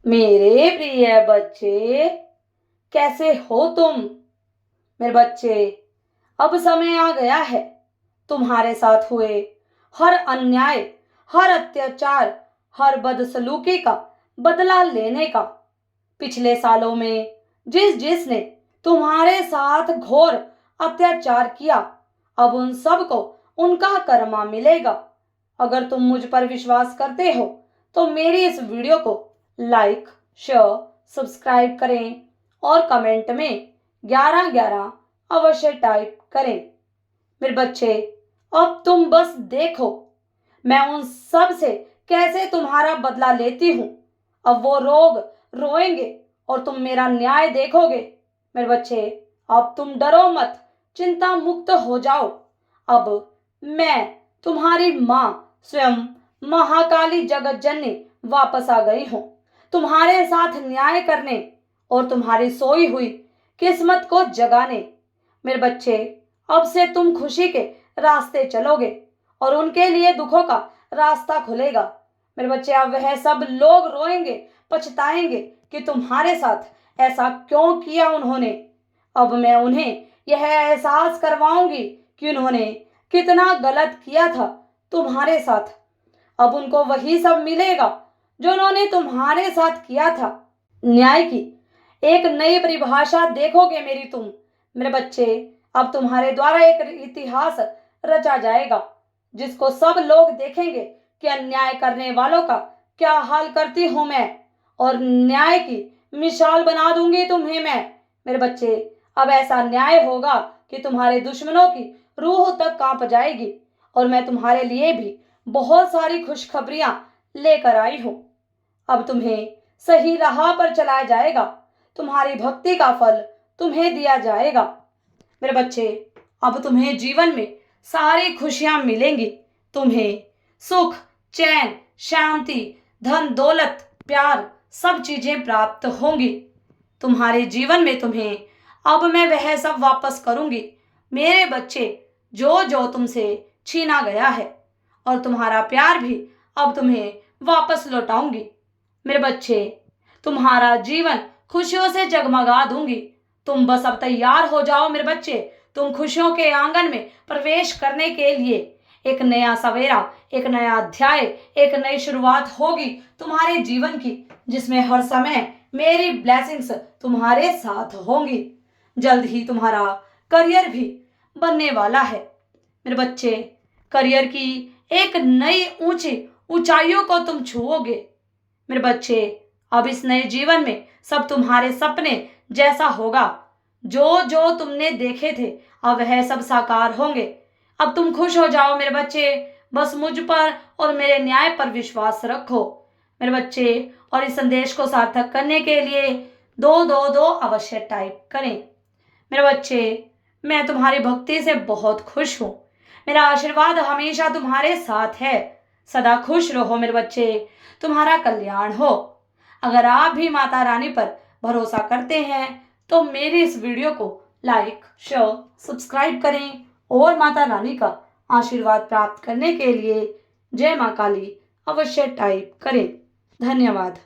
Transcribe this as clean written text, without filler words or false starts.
मेरे प्रिय बच्चे, कैसे हो तुम? मेरे बच्चे, अब समय आ गया है तुम्हारे साथ हुए हर अन्याय, हर अत्याचार, हर बदसलूकी का बदला लेने का। पिछले सालों में जिसने तुम्हारे साथ घोर अत्याचार किया, अब उन सब को उनका कर्मा मिलेगा। अगर तुम मुझ पर विश्वास करते हो तो मेरी इस वीडियो को लाइक, शेयर, सब्सक्राइब करें और कमेंट में 1111 अवश्य टाइप करें। मेरे बच्चे, अब तुम बस देखो मैं उन सब से कैसे तुम्हारा बदला लेती हूँ। अब वो लोग रोएंगे और तुम मेरा न्याय देखोगे। मेरे बच्चे, अब तुम डरो मत, चिंता मुक्त हो जाओ। अब मैं तुम्हारी माँ स्वयं महाकाली जगत जननी वापस आ गई हूँ तुम्हारे साथ न्याय करने और तुम्हारी सोई हुई किस्मत को जगाने। मेरे बच्चे, अब से तुम खुशी के रास्ते चलोगे और उनके लिए दुखों का रास्ता खुलेगा। मेरे बच्चे, अब वह सब लोग रोएंगे, पछताएंगे कि तुम्हारे साथ ऐसा क्यों किया उन्होंने। अब मैं उन्हें यह एहसास करवाऊंगी कि उन्होंने कितना गलत किया था तुम्हारे साथ। अब उनको वही सब मिलेगा जो उन्होंने तुम्हारे साथ किया था। न्याय की एक नई परिभाषा देखोगे मेरी तुम। मेरे बच्चे, अब तुम्हारे द्वारा एक इतिहास रचा जाएगा जिसको सब लोग देखेंगे कि अन्याय करने वालों का क्या हाल करती हूं मैं, और न्याय की मिसाल बना दूंगी तुम्हें मैं। मेरे बच्चे, अब ऐसा न्याय होगा कि तुम्हारे दुश्मनों की रूह तक कांप जाएगी। और मैं तुम्हारे लिए भी बहुत सारी खुशखबरियां लेकर आई हूं। अब तुम्हें सही राह पर चलाया जाएगा, तुम्हारी भक्ति का फल तुम्हें दिया जाएगा। मेरे बच्चे, अब तुम्हें जीवन में सारी खुशियां मिलेंगी। तुम्हें सुख, चैन, शांति, धन दौलत, प्यार, सब चीजें प्राप्त होंगी तुम्हारे जीवन में। तुम्हें अब मैं वह सब वापस करूंगी मेरे बच्चे, जो जो तुमसे छीना गया है। और तुम्हारा प्यार भी अब तुम्हें वापस लौटाऊंगी। मेरे बच्चे, तुम्हारा जीवन खुशियों से जगमगा दूंगी। तुम बस अब तैयार हो जाओ मेरे बच्चे। तुम खुशियों के आंगन में प्रवेश करने के लिए। एक नया सवेरा, एक नया अध्याय, एक नई शुरुआत होगी तुम्हारे जीवन की, जिसमें हर समय मेरी ब्लेसिंग्स तुम्हारे साथ होंगी। जल्द ही तुम्हारा करियर भी बनने वाला है मेरे बच्चे। करियर की एक नई ऊंची ऊंचाइयों को तुम छुओगे मेरे बच्चे। अब इस नए जीवन में सब तुम्हारे सपने जैसा होगा। जो जो तुमने देखे थे अब वह सब साकार होंगे। अब तुम खुश हो जाओ मेरे बच्चे। बस मुझ पर और मेरे न्याय पर विश्वास रखो मेरे बच्चे। और इस संदेश को सार्थक करने के लिए 222 अवश्य टाइप करें मेरे बच्चे। मैं तुम्हारी भक्ति से बहुत खुश हूँ। मेरा आशीर्वाद हमेशा तुम्हारे साथ है। सदा खुश रहो मेरे बच्चे। तुम्हारा कल्याण हो। अगर आप भी माता रानी पर भरोसा करते हैं तो मेरी इस वीडियो को लाइक, शेयर, सब्सक्राइब करें और माता रानी का आशीर्वाद प्राप्त करने के लिए जय मां काली अवश्य टाइप करें। धन्यवाद।